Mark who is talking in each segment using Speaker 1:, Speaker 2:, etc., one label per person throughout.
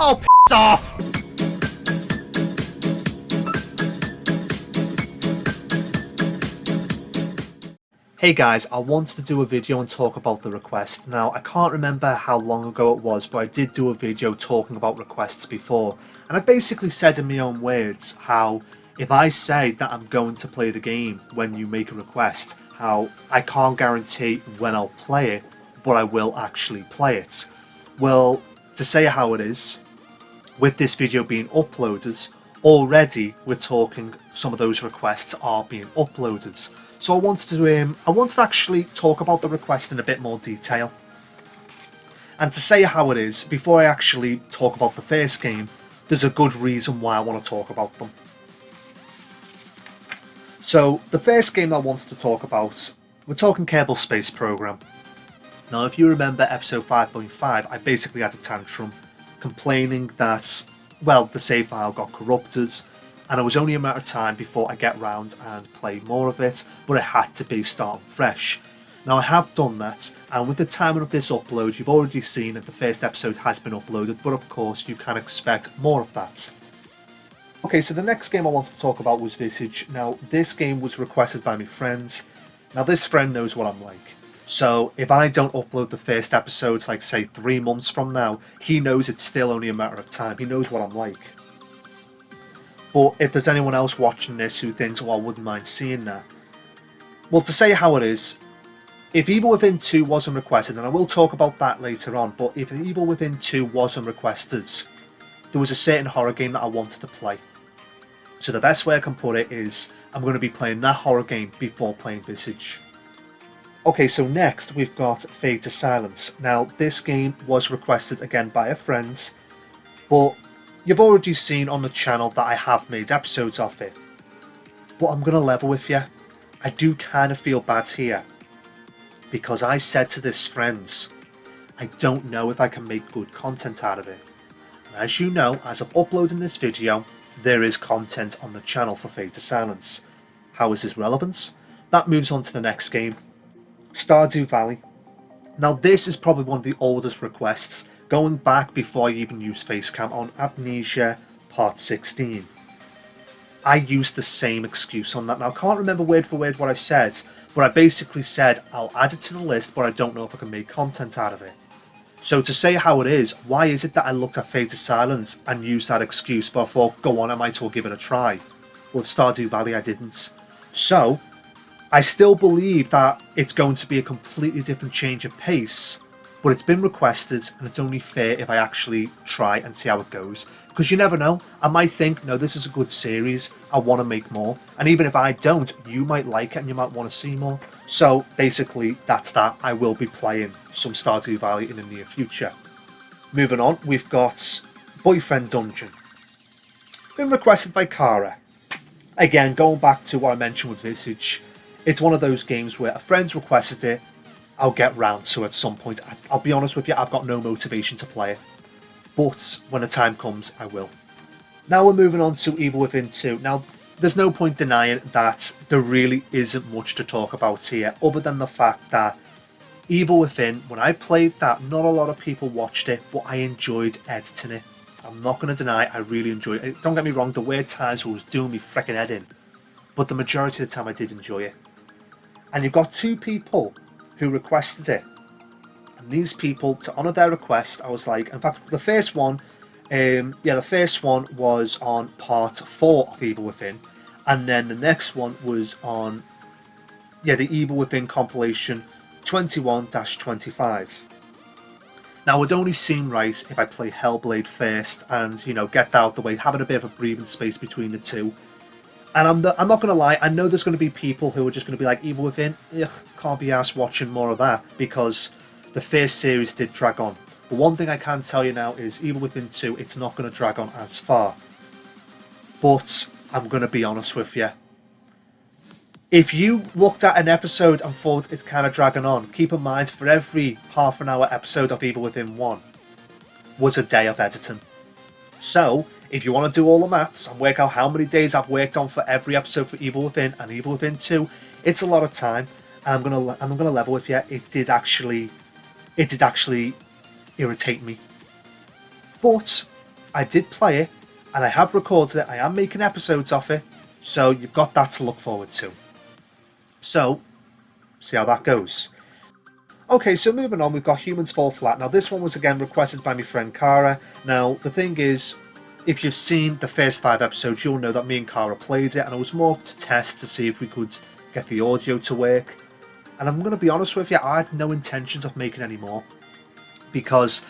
Speaker 1: Oh, piss off! Hey guys, I wanted to do a video and talk about the request. Now, I can't remember how long ago it was, but I did do a video talking about requests before. And I basically said in my own words how if I say that I'm going to play the game when you make a request, how I can't guarantee when I'll play it, but I will actually play it. Well, to say how it is, with this video being uploaded, already we're talking some of those requests are being uploaded. So I wanted to actually talk about the request in a bit more detail. And to say how it is, before I actually talk about the first game, there's a good reason why I want to talk about them. So the first game I wanted to talk about, we're talking Kerbal Space Program. Now if you remember episode 5.5, I basically had a tantrum complaining that, well, the save file got corrupted, and it was only a matter of time before I get round and play more of it, but it had to be starting fresh. Now I have done that, and with the timing of this upload, you've already seen that the first episode has been uploaded, but of course you can expect more of that. Okay, so the next game I wanted to talk about was VEEVOID. Now this game was requested by my friends. Now this friend knows what I'm like. So if I don't upload the first episode, like say 3 months from now, he knows it's still only a matter of time. He knows what I'm like. But if there's anyone else watching this who thinks, oh, I wouldn't mind seeing that. Well, to say how it is, if Evil Within 2 wasn't requested, and I will talk about that later on, but if Evil Within 2 wasn't requested, there was a certain horror game that I wanted to play. So the best way I can put it is, I'm going to be playing that horror game before playing VEEVOID. Okay, so next we've got Fade to Silence. Now, this game was requested again by a friend, but you've already seen on the channel that I have made episodes of it. But I'm going to level with you. I do kind of feel bad here, because I said to this friend, I don't know if I can make good content out of it. And as you know, as of uploading this video, there is content on the channel for Fade to Silence. How is this relevant? That moves on to the next game, Stardew Valley. Now this is probably one of the oldest requests, going back before I even used Facecam on Amnesia Part 16. I used the same excuse on that. Now I can't remember word for word what I said, but I basically said I'll add it to the list, but I don't know if I can make content out of it. So to say how it is, why is it that I looked at Fade to Silence and used that excuse, but I thought, go on, I might as well give it a try. With Stardew Valley I didn't. So I still believe that it's going to be a completely different change of pace, but it's been requested and it's only fair if I actually try and see how it goes. Because you never know, I might think, no, this is a good series, I want to make more. And even if I don't, you might like it and you might want to see more. So basically, that's that. I will be playing some Stardew Valley in the near future. Moving on, we've got Boyfriend Dungeon. Been requested by Kara. Again, going back to what I mentioned with VEEVOID, it's one of those games where a friend's requested it, I'll get round to it at some point. I'll be honest with you, I've got no motivation to play it. But when the time comes, I will. Now we're moving on to Evil Within 2. Now, there's no point denying that there really isn't much to talk about here, other than the fact that Evil Within, when I played that, not a lot of people watched it, but I enjoyed editing it. I'm not going to deny I really enjoyed it. Don't get me wrong, there were times where it was doing me freaking head in, but the majority of the time I did enjoy it. And you've got 2 people who requested it, and these people, to honour their request, I was like, in fact the first one was on part 4 of Evil Within, and then the next one was on the Evil Within compilation 21-25. Now it would only seem right if I play Hellblade first and, you know, get that out of the way, having a bit of a breathing space between the two. And I'm not going to lie, I know there's going to be people who are just going to be like, Evil Within, ugh, can't be arsed watching more of that, because the first series did drag on. But one thing I can tell you now is Evil Within 2, it's not going to drag on as far. But I'm going to be honest with you. If you looked at an episode and thought it's kind of dragging on, keep in mind for every half an hour episode of Evil Within 1 was a day of editing. So, if you want to do all the maths and work out how many days I've worked on for every episode for Evil Within and Evil Within 2, it's a lot of time. And I'm gonna level with you. It did actually irritate me. But I did play it, and I have recorded it. I am making episodes of it, so you've got that to look forward to. So, see how that goes. Okay, so moving on, we've got Humans Fall Flat. Now, this one was again requested by my friend Cara. Now, the thing is, if you've seen the first 5 episodes, you'll know that me and Cara played it, and it was more to test to see if we could get the audio to work. And I'm going to be honest with you, I had no intentions of making any more, because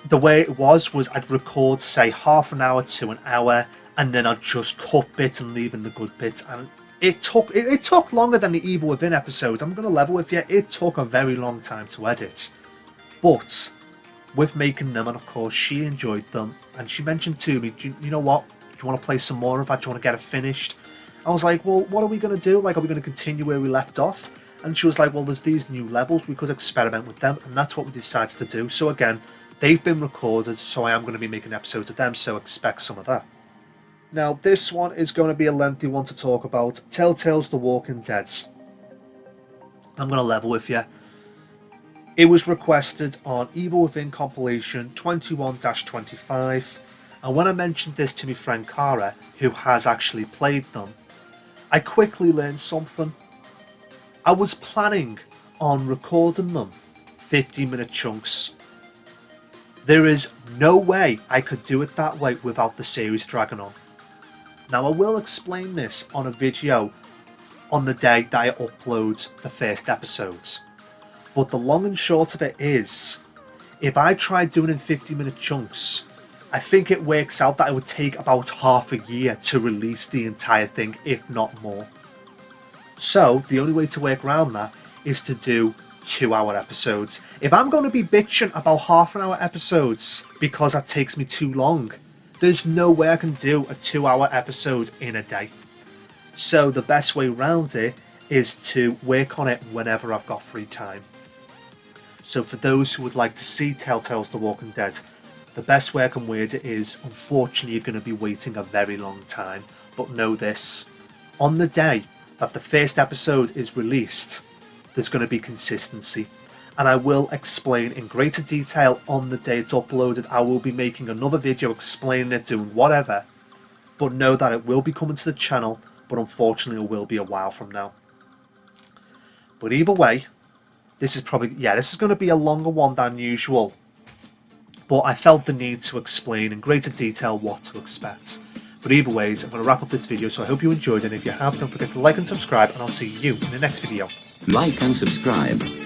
Speaker 1: the way it was I'd record, say, half an hour to an hour, and then I'd just cut bits and leave in the good bits, and it took longer than the Evil Within episodes. I'm going to level with you, it took a very long time to edit. But with making them, and of course she enjoyed them, and she mentioned to me, you know what, do you want to play some more of that? Do you want to get it finished? I was like, well, what are we going to do? Like, are we going to continue where we left off? And she was like, well, there's these new levels, we could experiment with them, and that's what we decided to do. So again, they've been recorded, so I am going to be making episodes of them, so expect some of that. Now, this one is going to be a lengthy one to talk about. Telltales The Walking Dead. I'm going to level with you. It was requested on Evil Within compilation 21-25, and when I mentioned this to my friend Cara, who has actually played them, I quickly learned something. I was planning on recording them 50-minute chunks. There is no way I could do it that way without the series dragging on. Now, I will explain this on a video on the day that I upload the first episodes. But the long and short of it is, if I tried doing it in 50-minute chunks, I think it works out that it would take about half a year to release the entire thing, if not more. So, the only way to work around that is to do 2-hour episodes. If I'm going to be bitching about half-an-hour episodes because that takes me too long, there's no way I can do a 2-hour episode in a day. So the best way around it is to work on it whenever I've got free time. So for those who would like to see Telltales The Walking Dead, the best way I can word it is, unfortunately you're going to be waiting a very long time. But know this, on the day that the first episode is released, there's going to be consistency. And I will explain in greater detail on the day it's uploaded. I will be making another video explaining it, doing whatever. But know that it will be coming to the channel, but unfortunately it will be a while from now. But either way, this is going to be a longer one than usual. But I felt the need to explain in greater detail what to expect. But either ways, I'm going to wrap up this video, so I hope you enjoyed it. And if you have, don't forget to like and subscribe, and I'll see you in the next video.
Speaker 2: Like and subscribe.